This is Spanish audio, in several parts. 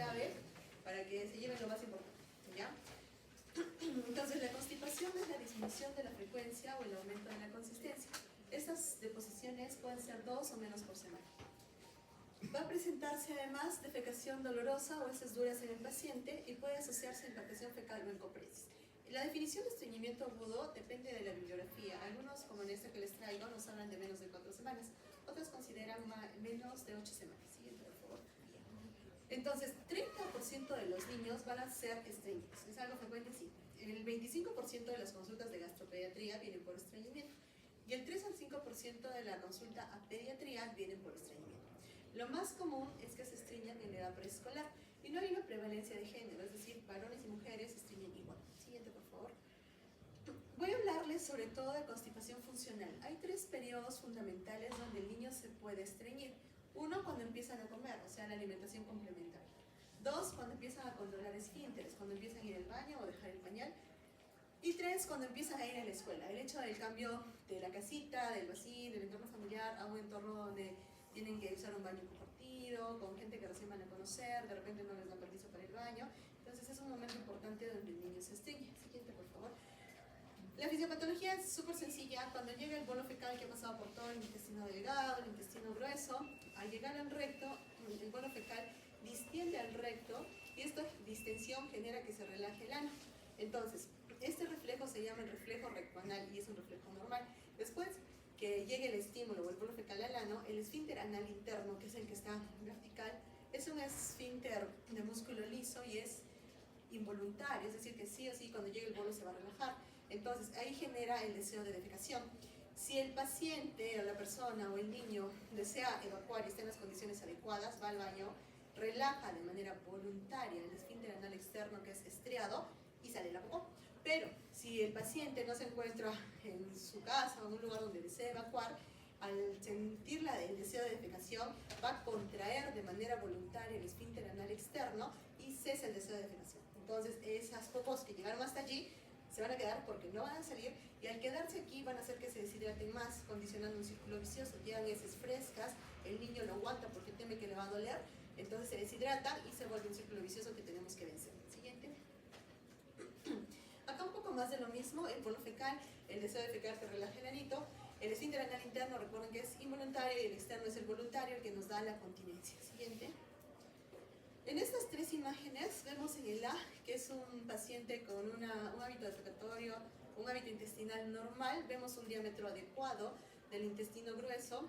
clave para que se lleven lo más importante, ¿ya? Entonces, la constipación es la disminución de la frecuencia o el aumento de la consistencia. Estas deposiciones pueden ser 2 o menos por semana. Va a presentarse además defecación dolorosa o heces duras en el paciente y puede asociarse a impactación fecal o encopresis. La definición de estreñimiento agudo depende de la bibliografía. Algunos, como en esta que les traigo, nos hablan de menos de 4 semanas. Otros consideran menos de 8 semanas. Siguiente, por favor. Entonces, 30% de los niños van a ser estreñidos. ¿Es algo frecuente? Sí. El 25% de las consultas de gastropediatría vienen por estreñimiento. Y el 3 al 5% de la consulta a pediatría vienen por estreñimiento. Lo más común es que se estreñan en la edad preescolar y no hay una prevalencia de género, es decir, varones y mujeres se estreñen igual. Siguiente, por favor. Voy a hablarles sobre todo de constipación funcional. Hay 3 periodos fundamentales donde el niño se puede estreñir. 1, cuando empiezan a comer, o sea, la alimentación complementaria. 2, cuando empiezan a controlar esfínteres, cuando empiezan a ir al baño o dejar el pañal. Y 3, cuando empiezan a ir a la escuela. El hecho del cambio de la casita, del vecino, del entorno familiar, a un entorno donde tienen que usar un baño compartido, con gente que recién van a conocer, de repente no les dan permiso para el baño. Entonces es un momento importante donde el niño se estreñe. Siguiente, por favor. La fisiopatología es súper sencilla. Cuando llega el bolo fecal que ha pasado por todo el intestino delgado, el intestino grueso, al llegar al recto, el bolo fecal distiende al recto y esta distensión genera que se relaje el ano. Entonces, este reflejo se llama el reflejo rectoanal y es un reflejo normal. Después que llegue el estímulo o el bolo fecal al ano, el esfínter anal interno, que es el que está vertical, es un esfínter de músculo liso y es involuntario, es decir, que sí o sí cuando llegue el bolo se va a relajar. Entonces, ahí genera el deseo de defecación. Si el paciente o la persona o el niño desea evacuar y está en las condiciones adecuadas, va al baño, relaja de manera voluntaria el esfínter anal externo que es estriado y sale la popó. Pero si el paciente no se encuentra en su casa o en un lugar donde desea evacuar, al sentir el deseo de defecación, va a contraer de manera voluntaria el esfínter anal externo y cesa el deseo de defecación. Entonces, esas popós que llegaron hasta allí se van a quedar porque no van a salir y al quedarse aquí van a hacer que se deshidraten más, condicionando un círculo vicioso. Llegan heces frescas, el niño lo aguanta porque teme que le va a doler, entonces se deshidratan y se vuelve un círculo vicioso que tenemos que vencer. Siguiente. Acá un poco más de lo mismo, el bolo fecal, el deseo de defecar que relaja el anito, el esfínter anal interno, recuerden que es involuntario y el externo es el voluntario, el que nos da la continencia. Siguiente. En estas 3 imágenes vemos en el A, que es un paciente con un hábito defecatorio, un hábito intestinal normal, vemos un diámetro adecuado del intestino grueso,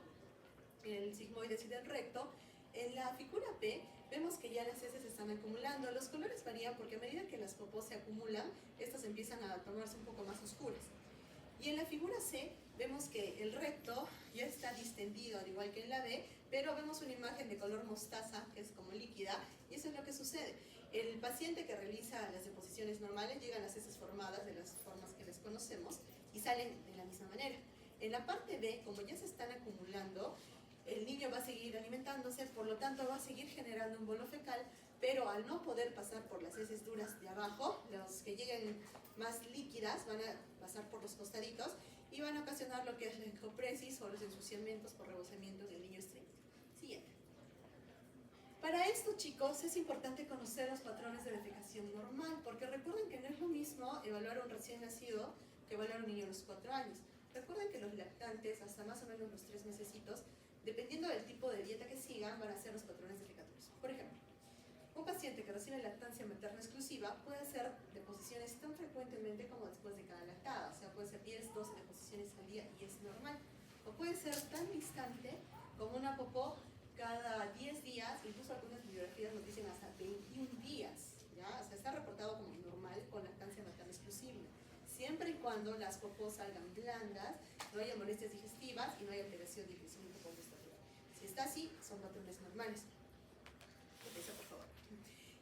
el sigmoides y del recto. En la figura P vemos que ya las heces se están acumulando. Los colores varían porque a medida que las popós se acumulan, estas empiezan a tomarse un poco más oscuras. Y en la figura C vemos que el recto ya está distendido, al igual que en la B, pero vemos una imagen de color mostaza, que es como líquida, y eso es lo que sucede. El paciente que realiza las deposiciones normales llegan las heces formadas de las formas que les conocemos y salen de la misma manera. En la parte B, como ya se están acumulando, el niño va a seguir alimentándose, por lo tanto va a seguir generando un bolo fecal, pero al no poder pasar por las heces duras de abajo, los que lleguen más líquidas van a pasar por los costaditos y van a ocasionar lo que es la encopresis o los ensuciamientos por rebosamiento del niño estreñido. Siguiente. Para esto, chicos, es importante conocer los patrones de defecación normal, porque recuerden que no es lo mismo evaluar a un recién nacido que evaluar a un niño a los 4 años. Recuerden que los lactantes, hasta más o menos los 3 mesecitos, dependiendo del tipo de dieta que sigan, van a ser los patrones defecatorios. Por ejemplo, un paciente que recibe lactancia materna exclusiva puede hacer deposiciones tan frecuentemente como después de cada lactada, o sea, puede ser 10, 12 deposiciones al día y es normal. O puede ser tan distante como una popó cada 10 días, incluso algunas bibliografías nos dicen hasta 21 días, ¿ya? O sea, está reportado como normal con lactancia materna exclusiva, siempre y cuando las popós salgan blandas, no haya molestias digestivas y no haya alteración de crecimiento por estatura. Si está así, son patrones normales. Empieza, por favor.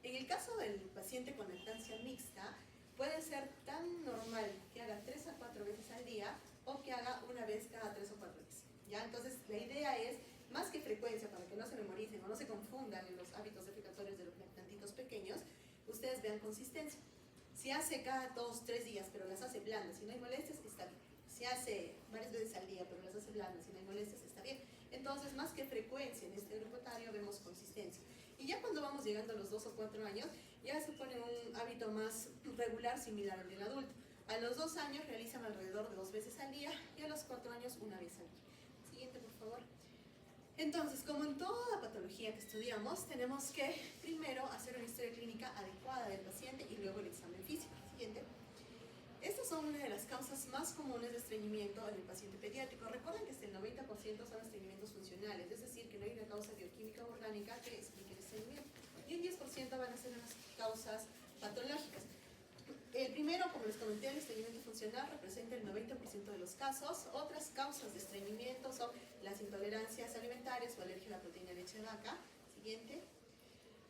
En el caso del paciente con lactancia mixta, puede ser tan normal que haga 3 a 4 veces al día o que haga una vez cada 3 o 4 días. ¿Ya? Entonces, la idea es, más que frecuencia, para que no se memoricen o no se confundan en los hábitos defecatorios de los lactantitos pequeños, ustedes vean consistencia. Si hace cada 2 o 3 días, pero las hace blandas y no hay molestias, está bien. Si hace varias veces al día, pero las hace blandas y no hay molestias, está bien. Entonces, más que frecuencia en este grupo etario, vemos consistencia. Y ya cuando vamos llegando a los 2 o 4 años, ya se pone un hábito más regular, similar al del adulto. A los 2 años realizan alrededor de 2 veces al día y a los 4 años una vez al día. Siguiente, por favor. Entonces, como en toda patología que estudiamos, tenemos que primero hacer una historia clínica adecuada del paciente y luego el examen físico. Siguiente. Estas son una de las causas más comunes de estreñimiento en el paciente pediátrico. Recuerden que hasta el 90% son estreñimientos funcionales, es decir, que no hay una causa bioquímica o orgánica que explique el estreñimiento. Y un 10% van a ser unas causas patológicas. El primero, como les comenté, el estreñimiento funcional representa el 90% de los casos. Otras causas de estreñimiento son las intolerancias alimentarias o alergia a la proteína de leche de vaca. Siguiente.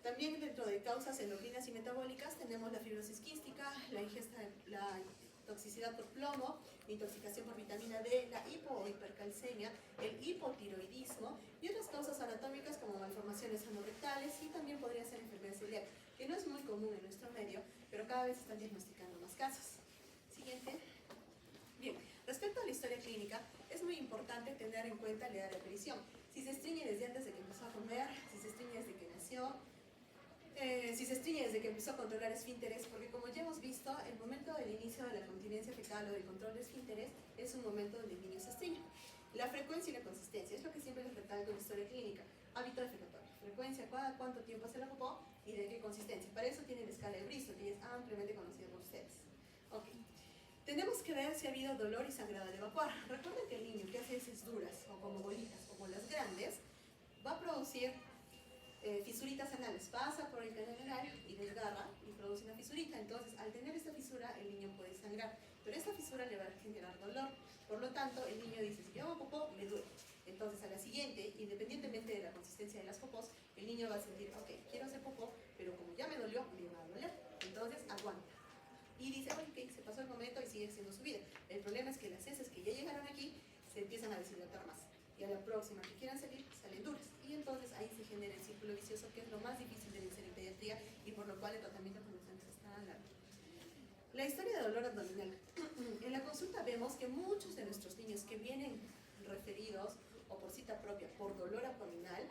También dentro de causas endocrinas y metabólicas tenemos la fibrosis quística, la toxicidad por plomo, la intoxicación por vitamina D, la hipo o hipercalcemia, el hipotiroidismo y otras causas anatómicas como malformaciones anorrectales y también podría ser enfermedad celíaca, que no es muy común en nuestro medio, pero cada vez se están diagnosticando más casos. Siguiente. Bien, respecto a la historia clínica, es muy importante tener en cuenta la edad de aparición. Si se estreñe desde antes de que empezó a comer, si se estreñe desde que nació, si se estreñe desde que empezó a controlar esfínteres, porque como ya hemos visto, el momento del inicio de la continencia fecal o del control de esfínteres es un momento donde el niño se estreñe. La frecuencia y la consistencia es lo que siempre les recalco en la historia clínica. Hábito defecatorio, frecuencia, cada cuánto tiempo se la ocupó y de qué consistencia. Para eso tienen la escala de Bristol, que es ampliamente conocida por ustedes. Ok. Tenemos que ver si ha habido dolor y sangrado al evacuar. Recuerden que el niño que hace heces duras o como bolitas o bolas grandes va a producir fisuritas anales, pasa por el canal anal y desgarra y produce una fisurita. Entonces, al tener esta fisura, el niño puede sangrar, pero esta fisura le va a generar dolor. Por lo tanto, el niño dice, si yo hago popó, me duele. Entonces, a la siguiente, independientemente de la consistencia de las popós, el niño va a sentir, ok, quiero hacer popó, pero como ya me dolió, me va a doler. Entonces, aguanta. Y dice, oye, ok, se pasó el momento y sigue haciendo su vida. El problema es que las heces que ya llegaron aquí se empiezan a deshidratar más. Y a la próxima que quieran salir, salen duras. Y entonces ahí se genera el círculo vicioso, que es lo más difícil de vencer en pediatría y por lo cual el tratamiento con los años está largo. La historia de dolor abdominal. En la consulta vemos que muchos de nuestros niños que vienen referidos o por cita propia por dolor abdominal,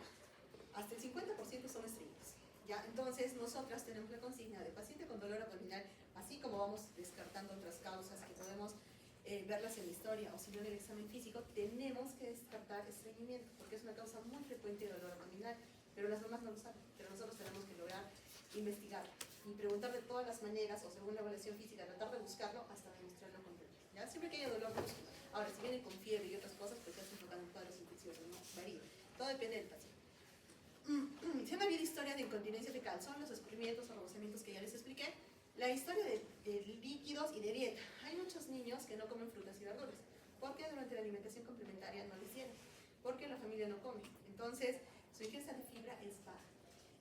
hasta el 50% son estreñidos. ¿Ya? Entonces, nosotras tenemos la consigna de paciente con dolor abdominal, así como vamos descartando otras causas que podemos verlas en la historia o si no en el examen físico, tenemos que descartar estreñimiento, porque es una causa muy frecuente de dolor abdominal, pero las mamás no lo saben, pero nosotros tenemos que lograr investigar y preguntar de todas las maneras, o según la evaluación física, tratar de buscarlo hasta demostrarlo con dolor. ¿Ya? Siempre que haya dolor, busco. Ahora, si vienen con fiebre y otras cosas, pues ya se enfocan en cuadros infecciosos, ¿no? Varía. Todo depende del paciente. Si han habido historia de incontinencia fecal, son los escurrimientos o rebosamientos que ya les expliqué. La historia de líquidos y de dieta. Hay muchos niños que no comen frutas y verduras, porque durante la alimentación complementaria no les dieron, porque la familia no come. Entonces, su ingesta de fibra es baja.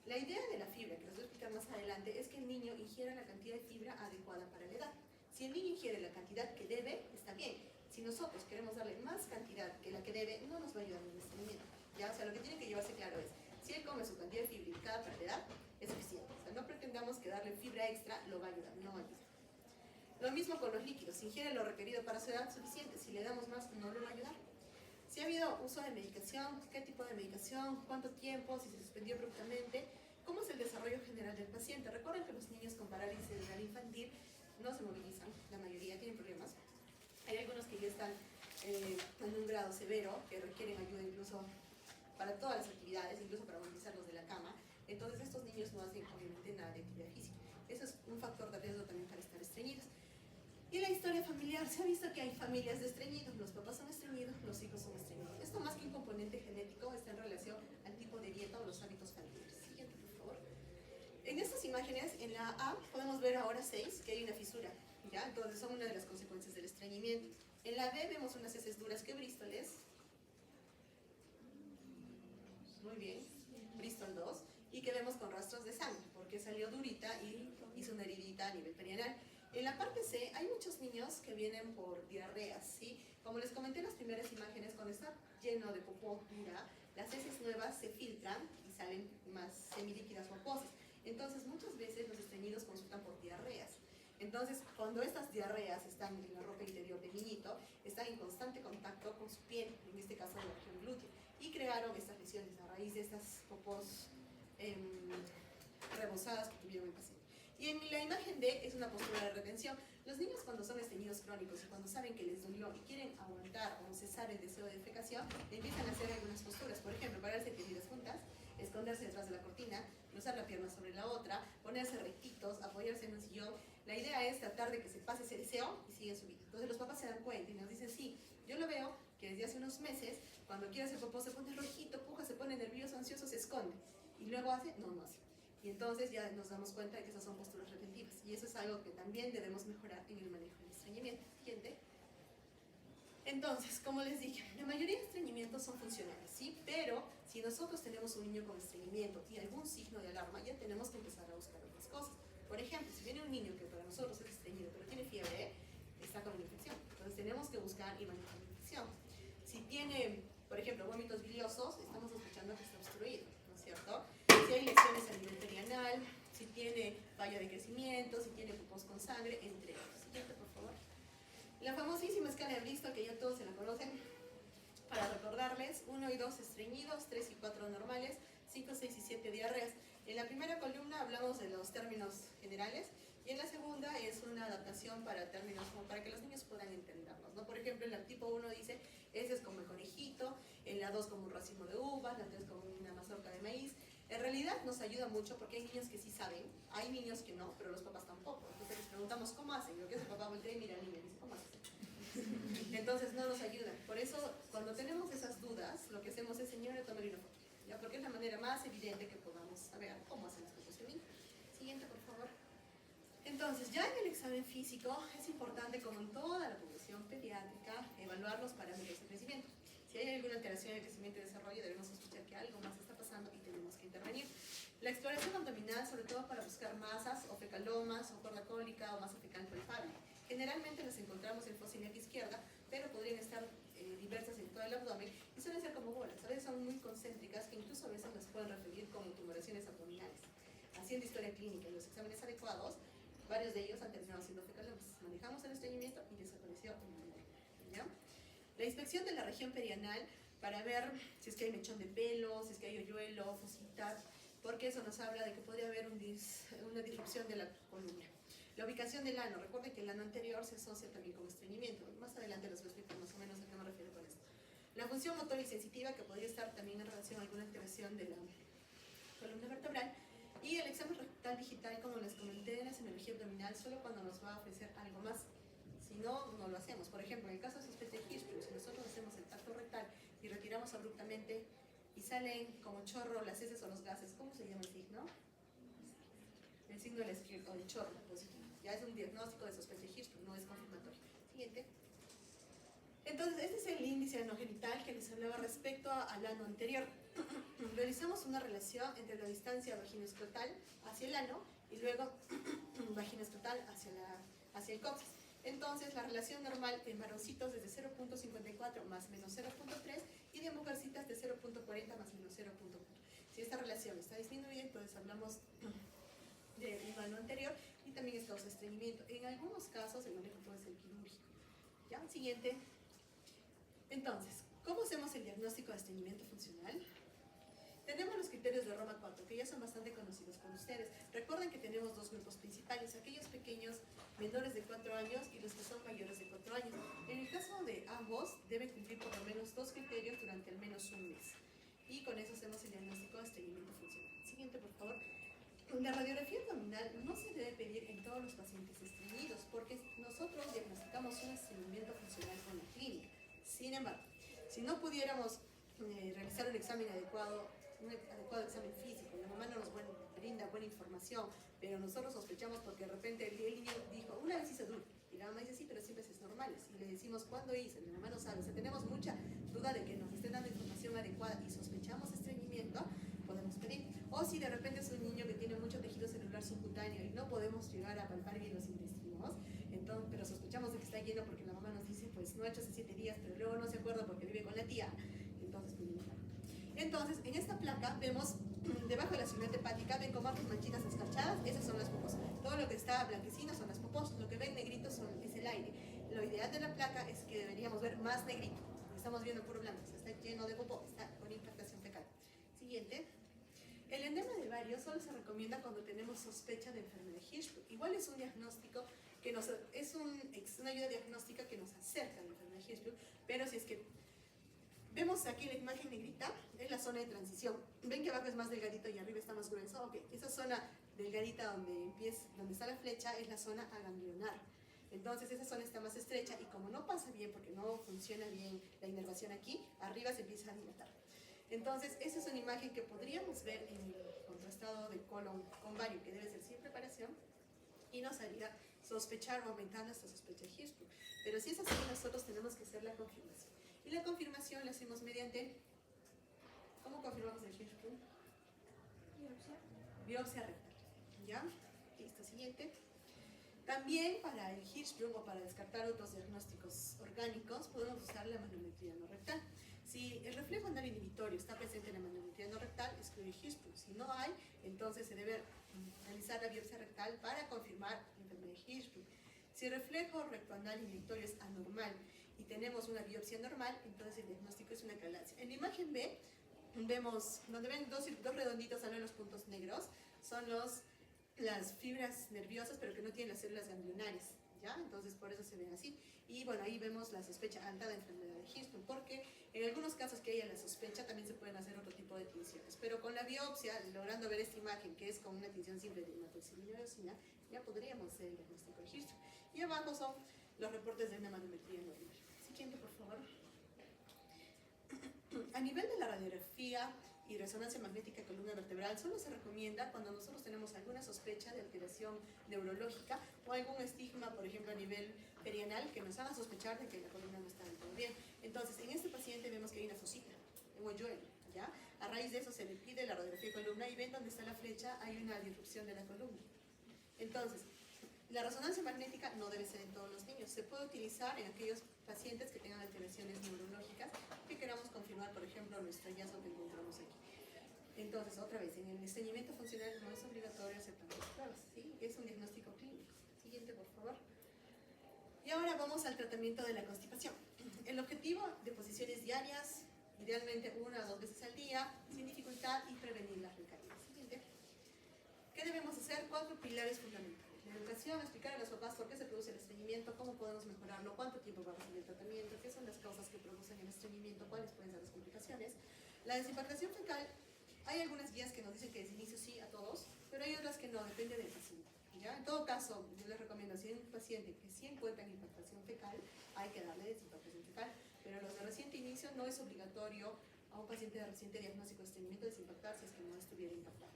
La idea de la fibra, que les voy a explicar más adelante, es que el niño ingiera la cantidad de fibra adecuada para la edad. Si el niño ingiere la cantidad que debe, está bien. Si nosotros queremos darle más cantidad que la que debe, no nos va a ayudar en el estreñimiento. ¿Ya? O sea, lo que tiene que llevarse claro es, si él come su cantidad de fibra indicada para la edad, es suficiente. O sea, no pretendamos que darle fibra extra lo va a ayudar, no ayuda. Lo mismo con los líquidos, si ingiere lo requerido para su edad, suficiente. Si le damos más, no le va a ayudar. Si ha habido uso de medicación, qué tipo de medicación, cuánto tiempo, si se suspendió abruptamente, cómo es el desarrollo general del paciente. Recuerden que los niños con parálisis cerebral infantil no se movilizan, la mayoría tienen problemas. Hay algunos que ya están en un grado severo, que requieren ayuda incluso para todas las actividades, incluso para movilizarlos de la cama. Entonces estos niños no hacen obviamente nada de actividad física. Eso es un factor de riesgo también para estar estreñidos. Y la historia familiar, se ha visto que hay familias de estreñidos, los papás son estreñidos, los hijos son estreñidos. Esto más que un componente genético está en relación al tipo de dieta o los hábitos familiares. Siguiente, por favor. En estas imágenes, en la A, podemos ver ahora 6, que hay una fisura, ¿ya? Entonces son una de las consecuencias del estreñimiento. En la B vemos unas heces duras que Bristol es. Muy bien, Bristol 2, y que vemos con rastros de sangre, porque salió durita y hizo una heridita a nivel perianal. En la parte C hay muchos niños que vienen por diarreas, ¿sí? Como les comenté en las primeras imágenes, cuando está lleno de popó dura, las heces nuevas se filtran y salen más semilíquidas o acuosas. Entonces muchas veces los estreñidos consultan por diarreas. Entonces, cuando estas diarreas están en la ropa interior del niñito, están en constante contacto con su piel, en este caso la región glútea, y crearon estas lesiones a raíz de estas popós rebosadas que tuvieron el paciente. Y en la imagen D es una postura de retención. Los niños cuando son estreñidos crónicos y cuando saben que les dolió y quieren aguantar o cesar el deseo de defecación, empiezan a hacer algunas posturas. Por ejemplo, pararse tendidas juntas, esconderse detrás de la cortina, cruzar la pierna sobre la otra, ponerse rectitos, apoyarse en un sillón. La idea es tratar de que se pase ese deseo y siguen su vida. Entonces los papás se dan cuenta y nos dicen, sí, yo lo veo que desde hace unos meses, cuando quiere hacer popó se pone rojito, puja, se pone nervioso, ansioso, se esconde. Y luego hace, no hace. Y entonces ya nos damos cuenta de que esas son posturas retentivas. Y eso es algo que también debemos mejorar en el manejo del estreñimiento. Siguiente. Entonces, como les dije, la mayoría de estreñimientos son funcionales, ¿sí? Pero si nosotros tenemos un niño con estreñimiento y algún signo de alarma, ya tenemos que empezar a buscar otras cosas. Por ejemplo, si viene un niño que para nosotros es estreñido, pero tiene fiebre, está con una infección. Entonces tenemos que buscar y manejar la infección. Si tiene, por ejemplo, vómitos biliosos, estamos sospechando que está obstruido, ¿no es cierto? Si hay lesiones a nivel perianal, si tiene falla de crecimiento, si tiene pupos con sangre, entre otros. Siguiente, por favor. La famosísima escala de Bristol, que ya todos se la conocen, para recordarles, 1 y 2 estreñidos, 3 y 4 normales, 5, 6 y 7 diarreas. En la primera columna hablamos de los términos generales y en la segunda es una adaptación para términos como para que los niños puedan entenderlos, ¿no? Por ejemplo, en la tipo 1 dice, ese es como el conejito, en la 2 como un racimo de uvas, la 3 como una mazorca de maíz. En realidad nos ayuda mucho porque hay niños que sí saben, hay niños que no, pero los papás tampoco. Entonces les preguntamos cómo hacen, y lo que hace el papá voltea y mira al niño y dice, ¿cómo haces? Entonces no nos ayudan. Por eso, cuando tenemos esas dudas, lo que hacemos es, señora, tómale una foto, ¿ya? Porque es la manera más evidente que podamos saber cómo hacen las cosas en niño. Siguiente, por favor. Entonces, ya en el examen físico es importante, como en toda la población pediátrica, evaluar los parámetros de crecimiento. Si hay alguna alteración de crecimiento y desarrollo, debemos sospechar que algo más está pasando y tenemos que intervenir. La exploración abdominal, sobre todo para buscar masas o fecalomas o corda cólica o masa fecal palpable. Generalmente las encontramos en fosa ilíaca izquierda, pero podrían estar diversas en todo el abdomen y suelen ser como bolas. A veces son muy concéntricas que incluso a veces las pueden referir como tumoraciones abdominales. Haciendo historia clínica y los exámenes adecuados, varios de ellos han terminado siendo fecalomas. Manejamos el estreñimiento y desapareció el momento, ¿ya? La inspección de la región perianal para ver si es que hay mechón de pelo, si es que hay hoyuelo, fositas, porque eso nos habla de que podría haber una disrupción de la columna. La ubicación del ano, recuerden que el ano anterior se asocia también con estreñimiento. Más adelante les voy a explicar más o menos a qué me refiero con esto. La función motora y sensitiva, que podría estar también en relación a alguna alteración de la columna vertebral. Y el examen rectal digital, como les comenté, en la senología abdominal, solo cuando nos va a ofrecer algo más. Si no, no lo hacemos. Por ejemplo, en el caso de sospecha de Hirschsprung, si nosotros hacemos el tacto rectal y retiramos abruptamente y salen como chorro las heces o los gases, ¿cómo se llama el signo? El signo del o el chorro positivo. Ya es un diagnóstico de sospecha de Hirschsprung, no es confirmatorio. Siguiente. Entonces, este es el índice anogenital que les hablaba respecto al ano anterior. Realizamos una relación entre la distancia vaginoscrotal hacia el ano y luego vaginoscrotal hacia el coxis. Entonces, la relación normal en varoncitos es de 0.54 más menos 0.3 y de mujercitas de 0.40 más menos 0.4. Si esta relación está disminuida, entonces hablamos de un ano anterior y también es causa de estreñimiento. En algunos casos, el manejo puede ser quirúrgico. ¿Ya? Siguiente. Entonces, ¿cómo hacemos el diagnóstico de estreñimiento funcional? Tenemos los criterios de Roma 4, que ya son bastante conocidos por ustedes. Recuerden que tenemos dos grupos principales, aquellos pequeños menores de 4 años y los que son mayores de 4 años. En el caso de ambos, deben cumplir por lo menos 2 criterios durante al menos un mes. Y con eso hacemos el diagnóstico de estreñimiento funcional. Siguiente, por favor. La radiografía abdominal no se debe pedir en todos los pacientes estreñidos, porque nosotros diagnosticamos un estreñimiento funcional con la clínica. Sin embargo, si no pudiéramos realizar un examen adecuado, un adecuado examen físico, la mamá no nos brinda buena información, pero nosotros sospechamos porque de repente el niño dijo, una vez hice DUR, y la mamá dice, sí, pero siempre es normales, y le decimos, ¿cuándo hice? La mamá no sabe, o sea, tenemos mucha duda de que nos estén dando información adecuada y sospechamos estreñimiento, podemos pedir. O si de repente es un niño que tiene mucho tejido celular subcutáneo y no podemos llegar a palpar bien los intestinos, entonces, pero sospechamos de que está lleno porque la mamá nos dice, pues no ha hecho hace 7 días, pero luego no se acuerda porque vive con la tía, entonces pedimos algo. Entonces, en esta placa vemos, debajo de la ciudad hepática, ven como otras manchitas escarchadas, esas son las popos. Todo lo que está blanquecino son las popos, lo que ven negrito es el aire. Lo ideal de la placa es que deberíamos ver más negrito. Estamos viendo puro blanco, o sea, está lleno de popó, está con impactación fecal. Siguiente. El edema de Vario solo se recomienda cuando tenemos sospecha de enfermedad de Hirschsprung. Igual es un diagnóstico que es una ayuda diagnóstica que nos acerca a la enfermedad de Hirschsprung, pero si es que vemos aquí la imagen negrita, es la zona de transición. Ven que abajo es más delgadito y arriba está más grueso. Ok, esa zona delgadita donde está la flecha es la zona aganglionar. Entonces esa zona está más estrecha y como no pasa bien, porque no funciona bien la inervación aquí, arriba se empieza a dilatar. Entonces esa es una imagen que podríamos ver en el contrastado de colon con Vario, que debe ser sin preparación, y nos haría sospechar o aumentar nuestra sospecha de Hirschsprung. Pero si es así, nosotros tenemos que hacer la confirmación. Y la confirmación la hacemos mediante, ¿cómo confirmamos el Hirschsprung? Biopsia rectal. ¿Ya? Listo, siguiente. También para el Hirschsprung o para descartar otros diagnósticos orgánicos podemos usar la manometría no rectal. Si el reflejo anal inhibitorio está presente en la manometría no rectal, excluye Hirschsprung. Si no hay, entonces se debe realizar la biopsia rectal para confirmar la enfermedad de Hirschsprung. Si el reflejo rectoanal inhibitorio es anormal y tenemos una biopsia normal, entonces el diagnóstico es una calacia. En la imagen B vemos, donde ven dos redonditos salen los puntos negros, son las fibras nerviosas, pero que no tienen las células ganglionares, ¿ya? Entonces por eso se ven así. Y bueno, ahí vemos la sospecha alta de enfermedad de Hirschsprung, porque en algunos casos que haya la sospecha también se pueden hacer otro tipo de tinciones. Pero con la biopsia, logrando ver esta imagen, que es con una tinción simple de hematoxilina y eosina, ya podríamos hacer el diagnóstico de Hirschsprung. Y abajo son los reportes de una manometría normal. Siguiente, por favor. A nivel de la radiografía y resonancia magnética columna vertebral, solo se recomienda cuando nosotros tenemos alguna sospecha de alteración neurológica o algún estigma, por ejemplo, a nivel perianal, que nos haga sospechar de que la columna no está del todo bien. Entonces, en este paciente vemos que hay una fosita, un hoyuelo, ¿ya? A raíz de eso se le pide la radiografía de columna y ven donde está la flecha, hay una disrupción de la columna. Entonces, la resonancia magnética no debe ser en todos los niños. Se puede utilizar en aquellos pacientes que tengan alteraciones neurológicas que queramos confirmar, por ejemplo, nuestro hallazgo que encontramos aquí. Entonces, otra vez, en el estreñimiento funcional no es obligatorio hacer tantas pruebas, ¿sí? Es un diagnóstico clínico. Siguiente, por favor. Y ahora vamos al tratamiento de la constipación. El objetivo de posiciones diarias, idealmente 1 o 2 veces al día, sin dificultad y prevenir las recaídas. Siguiente. ¿Qué debemos hacer? 4 pilares fundamentales. La educación, explicar a los papás por qué se produce el estreñimiento, cómo podemos mejorarlo, cuánto tiempo va a recibir el tratamiento, qué son las causas que producen el estreñimiento, cuáles pueden ser las complicaciones. La desimpactación fecal, hay algunas guías que nos dicen que desde inicio sí a todos, pero hay otras que no, depende del paciente. ¿Ya? En todo caso, yo les recomiendo, si hay un paciente que sí encuentra impactación fecal, hay que darle desimpactación fecal, pero los de reciente inicio no es obligatorio a un paciente de reciente diagnóstico de estreñimiento desimpactar si es que no estuviera impactado.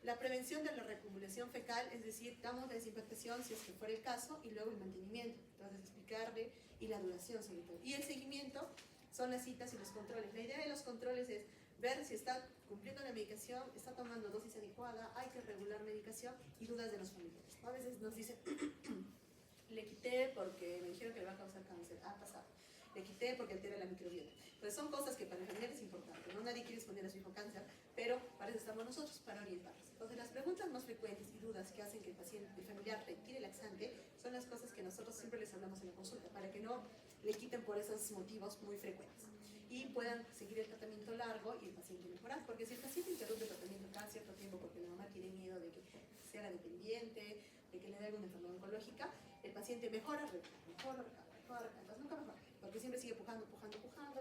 La prevención de la reacumulación fecal, es decir, damos la desimpactación si es que fuera el caso y luego el mantenimiento, entonces explicarle y la duración sobre todo. Y el seguimiento son las citas y los controles. La idea de los controles es ver si está cumpliendo la medicación, está tomando dosis adecuada, hay que regular medicación y dudas de los familiares. A veces nos dicen, le quité porque me dijeron que le va a causar cáncer, ha pasado. Le quité porque altera la microbiota. Pues son cosas que para el familiar es importante, ¿no? Nadie quiere exponer a su hijo cáncer, pero para eso estamos nosotros, para orientarlos. Entonces las preguntas más frecuentes y dudas que hacen que el paciente, el familiar retire laxante, son las cosas que nosotros siempre les hablamos en la consulta, para que no le quiten por esos motivos muy frecuentes y puedan seguir el tratamiento largo y el paciente mejorar, porque si el paciente interrumpe el tratamiento cada cierto tiempo porque la mamá tiene miedo de que sea dependiente, de que le dé alguna enfermedad oncológica, el paciente mejora, entonces nunca mejora, porque siempre sigue pujando,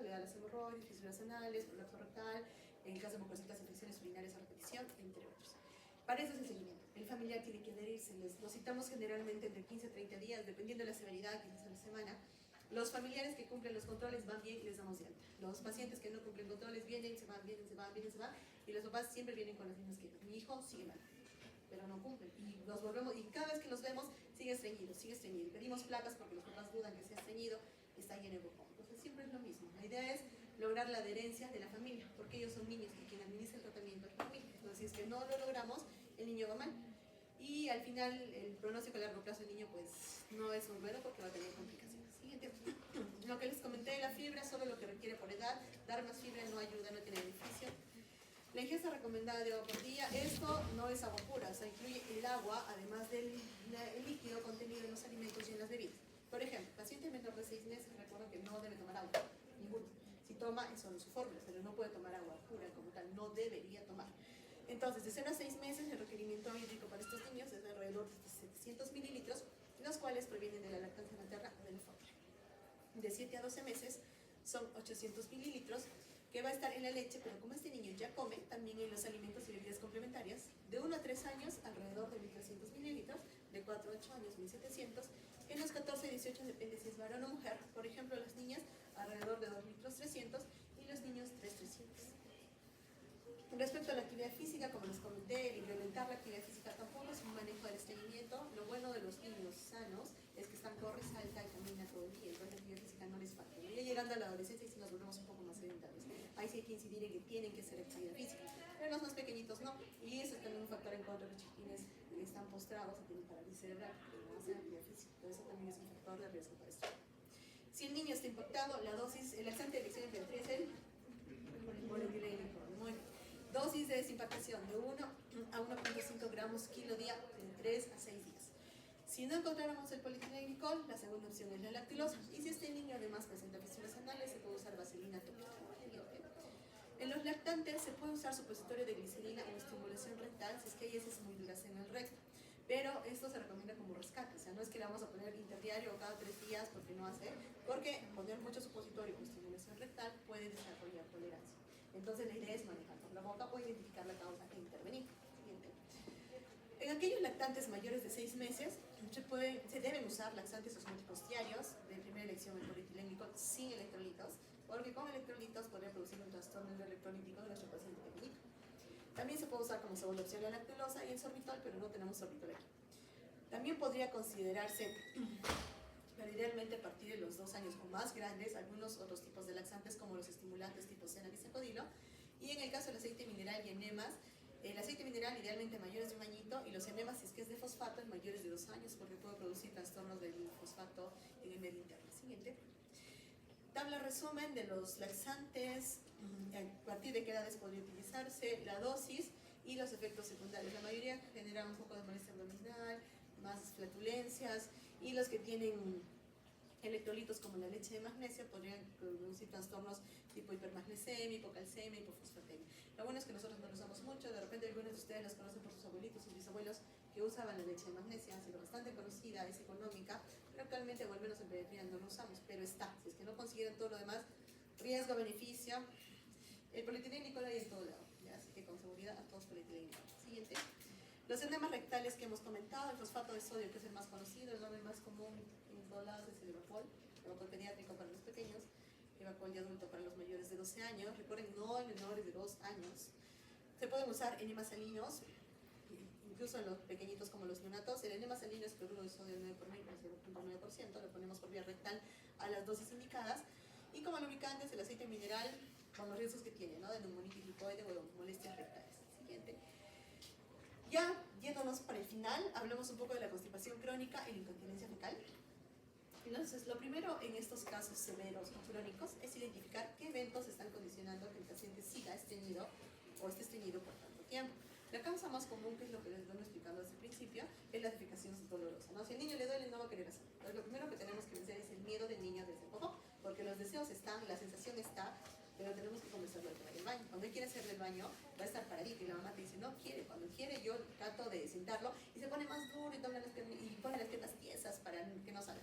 le da las hemorroides, fisuras anales, prolapso rectal, en el caso de mucositas, infecciones urinarias a repetición, entre otros. Para eso es el seguimiento. El familiar tiene que adherirse, lo citamos generalmente entre 15 a 30 días, dependiendo de la severidad, quizás a la semana. Los familiares que cumplen los controles van bien y les damos de alta. Los pacientes que no cumplen controles vienen, se van, y los papás siempre vienen con las mismas quejas. Mi hijo sigue mal, pero no cumplen. Y nos volvemos, y cada vez que los vemos, sigue estreñido. Pedimos placas porque los papás dudan que sea estreñido, está lleno de bocón. Entonces siempre es lo mismo. La idea es lograr la adherencia de la familia, porque ellos son niños y quien administra el tratamiento es la familia. Entonces si es que no lo logramos, el niño va mal. Y al final el pronóstico a largo plazo del niño pues no es muy bueno porque va a tener complicaciones. Siguiente. Lo que les comenté, la fibra, solo lo que requiere por edad. Dar más fibra no ayuda, no tiene beneficio. La ingesta recomendada de agua por día, esto no es agua pura, o sea, incluye el agua, además del líquido contenido en los alimentos y en las bebidas. Por ejemplo, paciente menor de 6 meses, recuerda que no debe tomar agua, ninguno. Si toma, es solo su fórmula, pero no puede tomar agua pura como tal, no debería tomar. Entonces, de 0 a 6 meses, el requerimiento hídrico para estos niños es de alrededor de 700 mililitros, los cuales provienen de la lactancia materna o del fórmula. De 7 a 12 meses son 800 mililitros, que va a estar en la leche, pero como este niño ya come, también en los alimentos y bebidas complementarias. De 1 a 3 años, alrededor de 1.300 mililitros, de 4 a 8 años, 1.700. En los 14 a 18 depende si es varón o mujer. Por ejemplo, las niñas, alrededor de 2 litros 300 y los niños 3.300. Respecto a la actividad física, como les comenté, el incrementar la actividad física tampoco es un manejo del estreñimiento. Lo bueno de los niños sanos es que están corre, salta y camina todo el día, entonces la actividad física no les falta. Ya llegando a la adolescencia, si nos volvemos un poco más sedentarios, ahí sí hay que incidir en que tienen que hacer actividad física, pero los más pequeñitos no, y eso es también un factor en contra de los chiquines que están postrados y tienen parálisis cerebral, que no hacen actividad física, entonces eso también es un factor de riesgo para esto. Si el niño está impactado, la dosis, el laxante de elección emperatriz es el polietilenglicol. Dosis de desimpactación de 1 a 1.5 gramos kilo día de 3 a 6 días. Si no encontráramos el polietilenglicol, la segunda opción es la lactilosa. Y si este niño además presenta fisuras anales, se puede usar vaselina tópica. En los lactantes se puede usar supositorio de glicerina o estimulación rectal si es que hay heces muy duras en el recto. Pero esto se recomienda como rescate, o sea, no es que le vamos a poner interdiario o cada 3 días porque no hace, porque poner mucho supositorio o estimulación rectal puede desarrollar tolerancia. Entonces la idea es manejar por la boca o identificar la causa e intervenir. Siguiente. En aquellos lactantes mayores de 6 meses se deben usar laxantes osmóticos diarios, de primera elección el polietilenglicol sin electrolitos, porque con electrolitos podría producir un trastorno electrolítico de nuestro paciente pequeñito. También se puede usar como segunda opción la lactulosa y el sorbitol, pero no tenemos sorbitol aquí. También podría considerarse, pero idealmente a partir de los 2 años o más grandes, algunos otros tipos de laxantes como los estimulantes tipo Cenac y Cecodilo, y en el caso del aceite mineral y enemas, el aceite mineral idealmente mayores de 1 añito y los enemas, si es que es de fosfato, en mayores de 2 años porque puede producir trastornos del fosfato en el medio interno. Siguiente. Tabla resumen de los laxantes, a partir de qué edades podría utilizarse, la dosis y los efectos secundarios. La mayoría genera un poco de molestia abdominal, más flatulencias, y los que tienen electrolitos como la leche de magnesia podrían producir trastornos tipo hipermagnesemia, hipocalcemia, hipofosfatemia. Lo bueno es que nosotros no lo usamos mucho, de repente algunos de ustedes las conocen por sus abuelitos, sus bisabuelos que usaban la leche de magnesia, ha sido bastante conocida, es económica, pero actualmente, o al menos en pediatría, no lo usamos, pero está. Si es que no consiguieran todo lo demás, riesgo, beneficio, el polietilenglicol hay en todo lado, ¿ya? Así que con seguridad a todos polietilenglicol. Siguiente. Los enemas rectales que hemos comentado, el fosfato de sodio, que es el más conocido, el nombre más común en todos lados es el Evapol pediátrico para los pequeños, Evapol de adulto para los mayores de 12 años, recuerden, no en menores de 2 años. Se pueden usar enemas salinos, incluso en los pequeñitos como los neonatos. El enema salino es cloruro de sodio 9 por 9%, lo ponemos por vía rectal a las dosis indicadas. Y como lubricantes, el aceite mineral, con los riesgos que tiene, ¿no? De neumonitis lipoide o molestias rectales. Siguiente. Ya yéndonos para el final, hablamos un poco de la constipación crónica y la incontinencia fecal. Entonces, lo primero en estos casos severos o crónicos es identificar qué eventos están condicionando que el paciente siga estreñido o esté estreñido por tanto tiempo. La causa más común, que es lo que les vengo explicando desde el principio, es la defecación dolorosa, ¿no? Si al niño le duele, no va a querer hacer. Entonces, lo primero que tenemos que vencer es el miedo del niño desde poco, porque los deseos están, la sensación está, pero tenemos que convencerlo de que vaya al baño. Cuando él quiere hacer el baño, va a estar paradito y la mamá te dice, no quiere. Cuando quiere, yo trato de sentarlo y se pone más duro y dobla las piernas y pone las piernas tiesas para que no salga.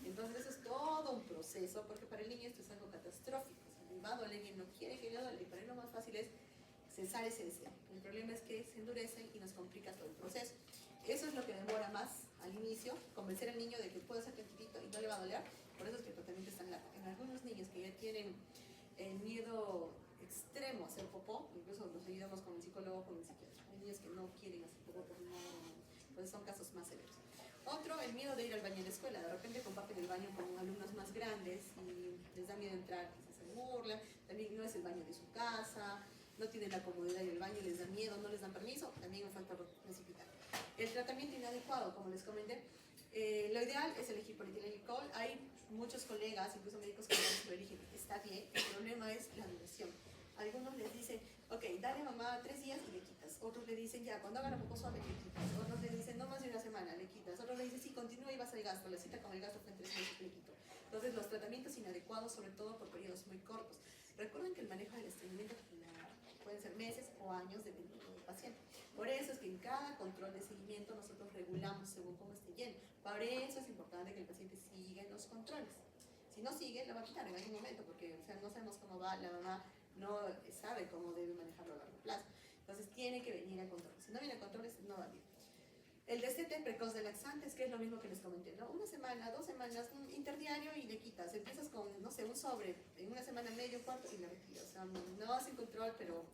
Entonces, eso es todo un proceso, porque para el niño esto es algo catastrófico. O sea, le va a doler y no quiere que le duele, y para él lo más fácil es cesar ese deseo. El problema es que se endurecen y nos complica todo el proceso. Eso es lo que demora más al inicio, convencer al niño de que puede ser tranquilito y no le va a doler. Por eso es que el tratamiento está en algunos niños que ya tienen el miedo extremo a hacer popó, incluso los ayudamos con el psicólogo o con el psiquiatra. Hay niños que no quieren hacer popó por no, pues son casos más severos. Otro, el miedo de ir al baño en la escuela. De repente comparten el baño con alumnos más grandes y les da miedo entrar, quizás se burlan. También no es el baño de su casa, no tienen la comodidad del baño, les da miedo, no les dan permiso, también un factor clasificar. El tratamiento inadecuado, como les comenté, lo ideal es elegir polietilenglicol. Hay muchos colegas, incluso médicos que lo eligen, está bien, el problema es la duración. Algunos les dicen, ok, dale mamá 3 días y le quitas. Otros le dicen, ya, cuando haga la popó suave le quitas. Otros le dicen, no más de 1 semana, le quitas. Otros le dicen, sí, continúa y vas al gasto. La cita con el gasto fue en 3 meses, le quito. Entonces, los tratamientos inadecuados, sobre todo por periodos muy cortos. Recuerden que el manejo del estreñimiento pueden ser meses o años dependiendo del paciente. Por eso es que en cada control de seguimiento nosotros regulamos según cómo esté yendo. Por eso es importante que el paciente siga en los controles. Si no sigue, lo va a quitar en algún momento, porque o sea, no sabemos cómo va, la mamá no sabe cómo debe manejarlo a largo plazo. Entonces tiene que venir a controles. Si no viene a controles, no va bien. El destete precoz de laxantes, que es lo mismo que les comenté, ¿no? 1 semana, 2 semanas, un interdiario y le quitas. Empiezas con, no sé, un sobre, en 1 semana, medio, cuarto y la retiras. O sea, no hacen control, pero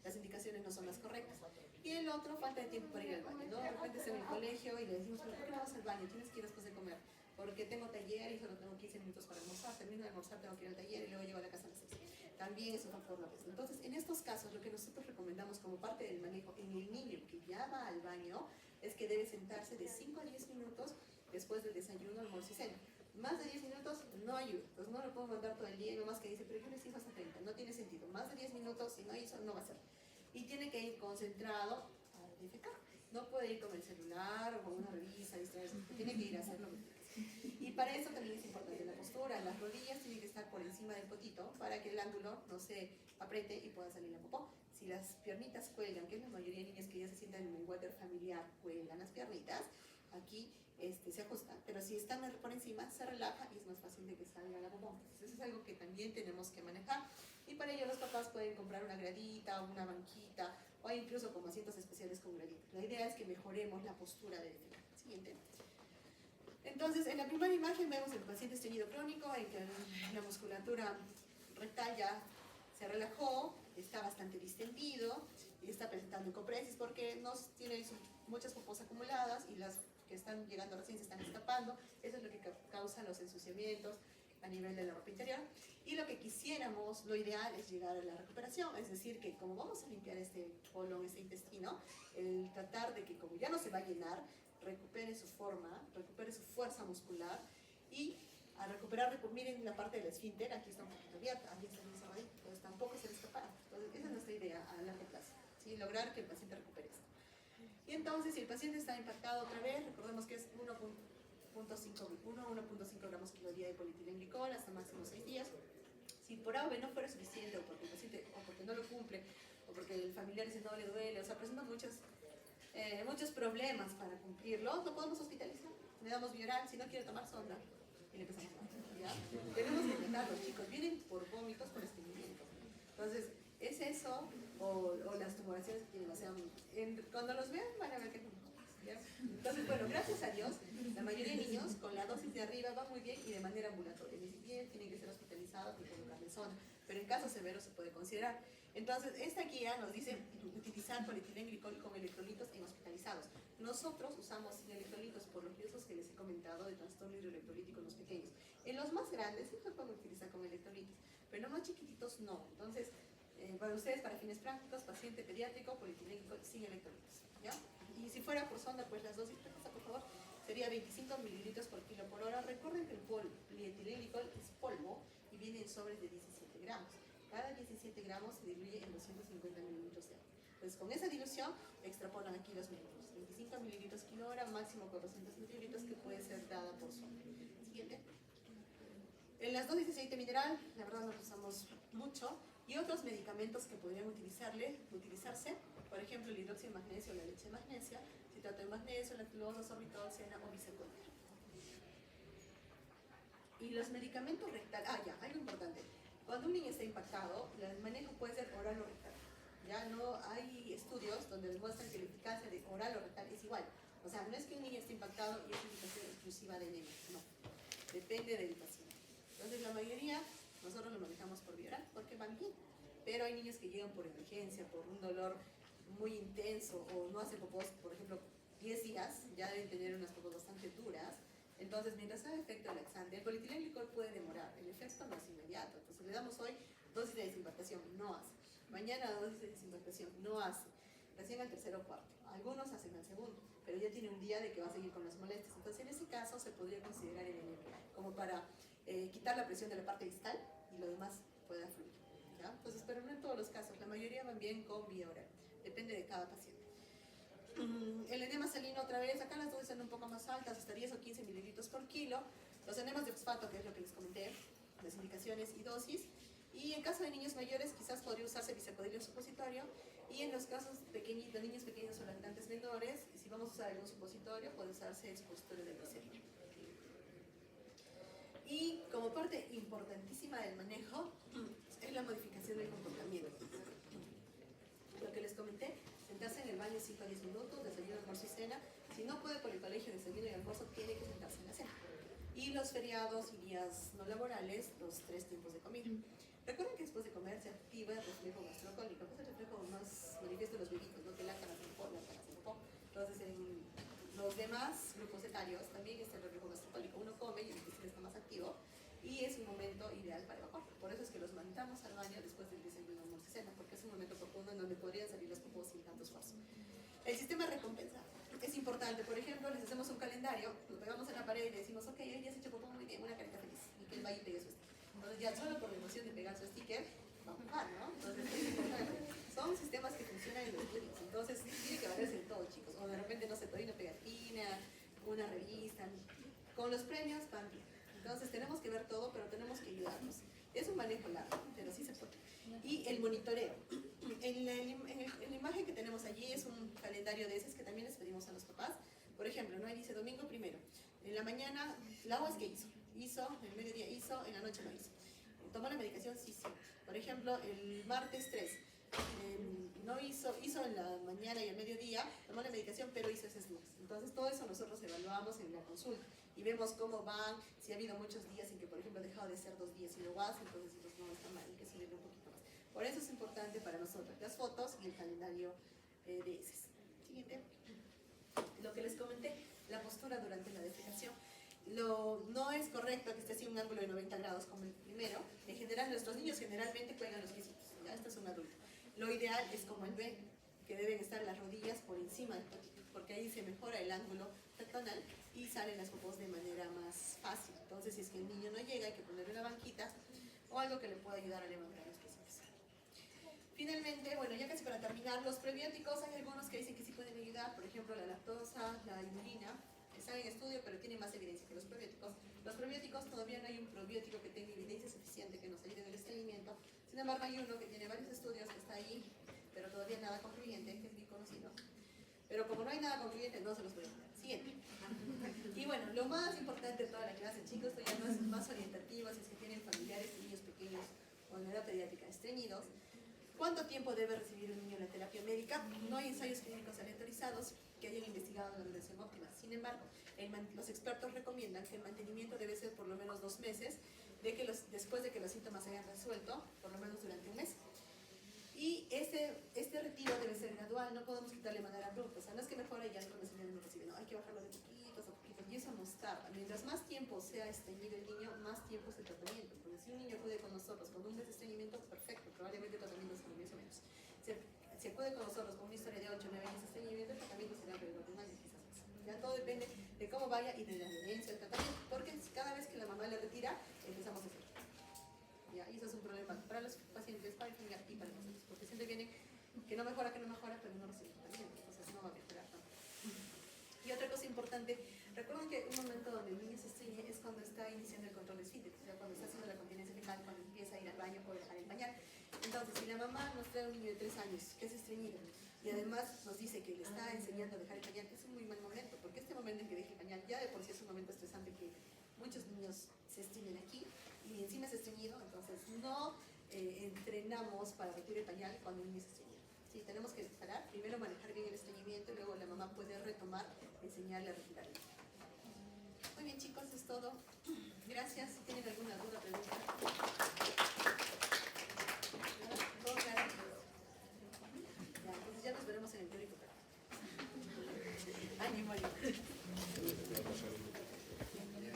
las indicaciones no son las correctas. Y el otro, falta de tiempo para ir al baño, ¿no? De repente está en el colegio y le decimos, ¿por qué no vas al baño? Tienes que ir después de comer. Porque tengo taller y solo tengo 15 minutos para almorzar. Termino de almorzar, tengo que ir al taller y luego llego a la casa a las 6. También es un factor la vez. Entonces, en estos casos, lo que nosotros recomendamos como parte del manejo en el niño que ya va al baño es que debe sentarse de 5 a 10 minutos después del desayuno, almuerzo y cena. Más de 10 minutos no ayuda. Entonces, no lo puedo mandar todo el día y nomás que dice, pero yo les hice hasta 30. No tiene sentido. Más de 10 minutos, si no hizo, no va a ser. Y tiene que ir concentrado a defecar. No puede ir con el celular o con una revista, distraerse. Tiene que ir a hacerlo. Y para eso también es importante la postura. Las rodillas tienen que estar por encima del potito para que el ángulo no se apriete y pueda salir la popó. Si las piernitas cuelgan, que es la mayoría de niños que ya se sientan en el water familiar, cuelgan las piernitas, aquí se ajustan. Pero si están por encima, se relaja y es más fácil de que salga la popó. Entonces eso es algo que también tenemos que manejar. Y para ello los papás pueden comprar una gradita, una banquita, o incluso como asientos especiales con gradita. La idea es que mejoremos la postura del fetal. Siguiente. Entonces, en la primera imagen vemos el paciente estreñido crónico, en que la musculatura rectal ya se relajó, está bastante distendido y está presentando encopresis porque no tiene muchas popos acumuladas y las que están llegando recién se están escapando. Eso es lo que causa los ensuciamientos a nivel de la ropa interior. Y lo que quisiéramos, lo ideal es llegar a la recuperación, es decir, que como vamos a limpiar este colon, este intestino, el tratar de que como ya no se va a llenar, recupere su forma, recupere su fuerza muscular y a recuperar, miren la parte del esfínter, aquí está un poquito abierta, aquí está muy cerradito, entonces tampoco se le escapa. Entonces esa es nuestra idea a largo plazo, ¿sí? Lograr que el paciente recupere esto. Y entonces si el paciente está impactado otra vez, recordemos que es 1.5 gramos kilo día de polietilenglicol hasta máximo 6 días. Si por A o B no fuera suficiente, o porque el paciente, o porque no lo cumple, o porque el familiar dice no le duele, o sea, presenta muchos problemas para cumplirlo, lo podemos hospitalizar. Le damos bioral, si no quiere tomar sonda, y le empezamos a dar, ¿ya? Tenemos que intentar, los chicos vienen por vómitos, por estreñimiento. Entonces, es eso, o las tumoraciones que tienen, o sea, cuando los vean van a ver que es mejor, ¿ya? Entonces, bueno, gracias a Dios, la mayoría de niños con la dosis de arriba va muy bien y de manera ambulatoria. Ni siquiera tienen que ser hospitalizados ni colocarle sonda, pero en casos severos se puede considerar. Entonces, esta guía nos dice utilizar polietilenglicol con electrolitos en hospitalizados. Nosotros usamos sin electrolitos por los riesgos que les he comentado de trastorno hidroelectrolítico en los pequeños. En los más grandes sí se pueden utilizar con electrolitos, pero en los más chiquititos no. Entonces, para ustedes, para fines prácticos, paciente pediátrico, polietilenglicol sin electrolitos, ¿ya? Y si fuera por sonda, pues las dosis, por favor, sería 25 mililitros por kilo por hora. Recuerden que el polietilenglicol es polvo y viene en sobres de 17 gramos. Cada 17 gramos se diluye en 250 mililitros de agua. Entonces, con esa dilución, extrapolan aquí los mililitros. 25 mililitros kilo hora, máximo 400 mililitros, que puede ser dada por sonda. Siguiente. En las dosis de aceite mineral, la verdad no usamos mucho. Y otros medicamentos que podrían utilizarse, por ejemplo, el hidróxido de magnesio o la leche de magnesia, citrato de magnesio, lactulosa, sorbitol, cena o bisaconia. Y los medicamentos rectales, ya, algo importante. Cuando un niño está impactado, el manejo puede ser oral o rectal. Ya no hay estudios donde demuestran que la eficacia de oral o rectal es igual. O sea, no es que un niño esté impactado y es indicación exclusiva de anemia, no. Depende del paciente. Entonces, la mayoría nosotros lo manejamos por vía oral porque van bien. Pero hay niños que llegan por emergencia, por un dolor muy intenso o no hacen popós, por ejemplo, 10 días, ya deben tener unas popós bastante duras. Entonces, mientras haga efecto laxante, el polietilenglicol puede demorar, el efecto no es inmediato. Entonces, le damos hoy dosis de desinfectación, no hace. Mañana dosis de desinfectación, no hace. Recién al tercero o cuarto. Algunos hacen al segundo, pero ya tiene un día de que va a seguir con las molestias. Entonces, en ese caso, se podría considerar el anemia, como para quitar la presión de la parte distal y lo demás pueda fluir, ¿ya? Entonces, pero no en todos los casos, la mayoría van bien con vía oral. Depende de cada paciente. El enema salino otra vez, acá las dosis son un poco más altas, hasta 10 o 15 mililitros por kilo. Los enemas de fosfato, que es lo que les comenté, las indicaciones y dosis. Y en caso de niños mayores, quizás podría usarse bisacodyl supositorio. Y en los casos pequeñitos, niños pequeños o lactantes menores, si vamos a usar algún supositorio, puede usarse el supositorio de glicemia. Y como parte importantísima del manejo, es la modificación del comportamiento. Lo que les comenté, sentarse en el baño 5 a 10 minutos, desayuno, almuerzo y cena. Si no puede por el colegio desayuno y almuerzo, tiene que sentarse en la cena. Y los feriados y días no laborales, los 3 tiempos de comida. Recuerden que después de comer se activa el reflejo gastrocólico, que es el reflejo más manifiesto de los bebitos, ¿no? Que lactan hacia el popó, lactan hacia el popó. Entonces, en los demás grupos etarios también está el reflejo gastrocólico. Uno come y el intestino está más activo y es un momento ideal para evacuar. Por eso es que los mandamos al baño después del desayuno, almuerzo y cena, porque es un momento oportuno en donde podrían salir los popós sin tanto esfuerzo. El sistema de recompensa es importante. Por ejemplo, les hacemos un calendario, lo pegamos en la pared y le decimos, ok, hoy día se ha hecho popó muy bien, una carita feliz, y que él vaya y pegue su sticker. Entonces ya solo por la emoción de pegar su sticker, va a jugar, ¿no? Entonces es importante. Son sistemas que funcionan en los niños, entonces tiene que valerse de todo, chicos. O de repente, no sé, te doy una pegatina, una revista, con los premios van bien. Entonces tenemos que ver todo, pero tenemos que ayudarnos. Es un manejo largo, pero sí se puede. Y el monitoreo. En la imagen que tenemos allí es un calendario de esos que también les pedimos a los papás. Por ejemplo, ¿no? Ahí dice domingo primero. En la mañana, Lau es que hizo. Hizo, en el mediodía hizo, en la noche no hizo. ¿Tomó la medicación? Sí, sí. Por ejemplo, el martes 3. No hizo en la mañana y el mediodía, tomó la medicación, pero hizo ese snooze. Entonces todo eso nosotros evaluamos en la consulta y vemos cómo van, si ha habido muchos días en que, por ejemplo, ha dejado de ser 2 días y luego hace, entonces no está mal, hay que subirle un poquito más. Por eso es importante para nosotros las fotos y el calendario de heces. Siguiente. Lo que les comenté, la postura durante la defecación. No es correcto que esté así un ángulo de 90 grados como el primero. En general, nuestros niños generalmente cuelgan los piecitos. Ya, este es un adulto. Lo ideal es como el B, que deben estar las rodillas por encima del potito, porque ahí se mejora el ángulo pectoral y salen las popós de manera más fácil. Entonces, si es que el niño no llega, hay que ponerle una banquita o algo que le pueda ayudar a levantar los piecitos. Finalmente, bueno, ya casi para terminar, los prebióticos, hay algunos que dicen que sí pueden ayudar, por ejemplo, la lactosa, la inulina, están en estudio, pero tienen más evidencia que los probióticos. Los probióticos todavía no hay un probiótico que tenga evidencia suficiente que nos ayude en el estreñimiento. Sin embargo, hay uno que tiene varios estudios que está ahí, pero todavía nada concluyente, que es bien conocido. Pero como no hay nada concluyente, no se los voy a dar. Siguiente. Y bueno, lo más importante de toda la clase, chicos, esto ya no es más orientativo, si es que tienen familiares de niños pequeños o en edad pediátrica estreñidos. ¿Cuánto tiempo debe recibir un niño la terapia médica? No hay ensayos clínicos aleatorizados que hayan investigado la duración óptima. Sin embargo, los expertos recomiendan que el mantenimiento debe ser por lo menos 2 meses, después de que los síntomas se hayan resuelto, por lo menos durante un mes. Y este retiro debe ser gradual, no podemos quitarle de manera abrupta. O sea, no es que mejora y ya cuando el niño no recibe, no, hay que bajarlo de poquitos a poquitos. Y eso nos tarda. Mientras más tiempo sea estreñido el niño, más tiempo es el tratamiento. Porque si un niño acude con nosotros con un mes de estreñimiento, perfecto, probablemente el tratamiento será más o menos. Si acude con nosotros con una historia de 8 o 9 años de estreñimiento, el tratamiento será alrededor de un año, quizás más. Ya todo depende de cómo vaya y de la adherencia del tratamiento. Porque cada vez que la mamá le retira, empezamos a hacer. ¿Ya? Y eso es un problema para los pacientes, para el familiar y para nosotros, porque siempre vienen que no mejora, pero no recibe tratamiento, entonces no va a mejorar tanto. Y otra cosa importante, recuerden que un momento donde el niño se estreñe es cuando está iniciando el control esfínter, o sea, cuando está haciendo la continencia fecal, cuando empieza a ir al baño o dejar el pañal. Entonces, si la mamá nos trae un niño de 3 años que es estreñido y además nos dice que le está enseñando a dejar el pañal, es un muy mal momento, porque este momento en que deje el pañal ya de por sí es un momento estresante que muchos niños se estreñen aquí y encima es estreñido, entonces no entrenamos para retirar el pañal cuando el niño es estreñido. Sí, tenemos que parar, primero manejar bien el estreñimiento y luego la mamá puede retomar, enseñarle a retirar el pañal. Muy bien, chicos.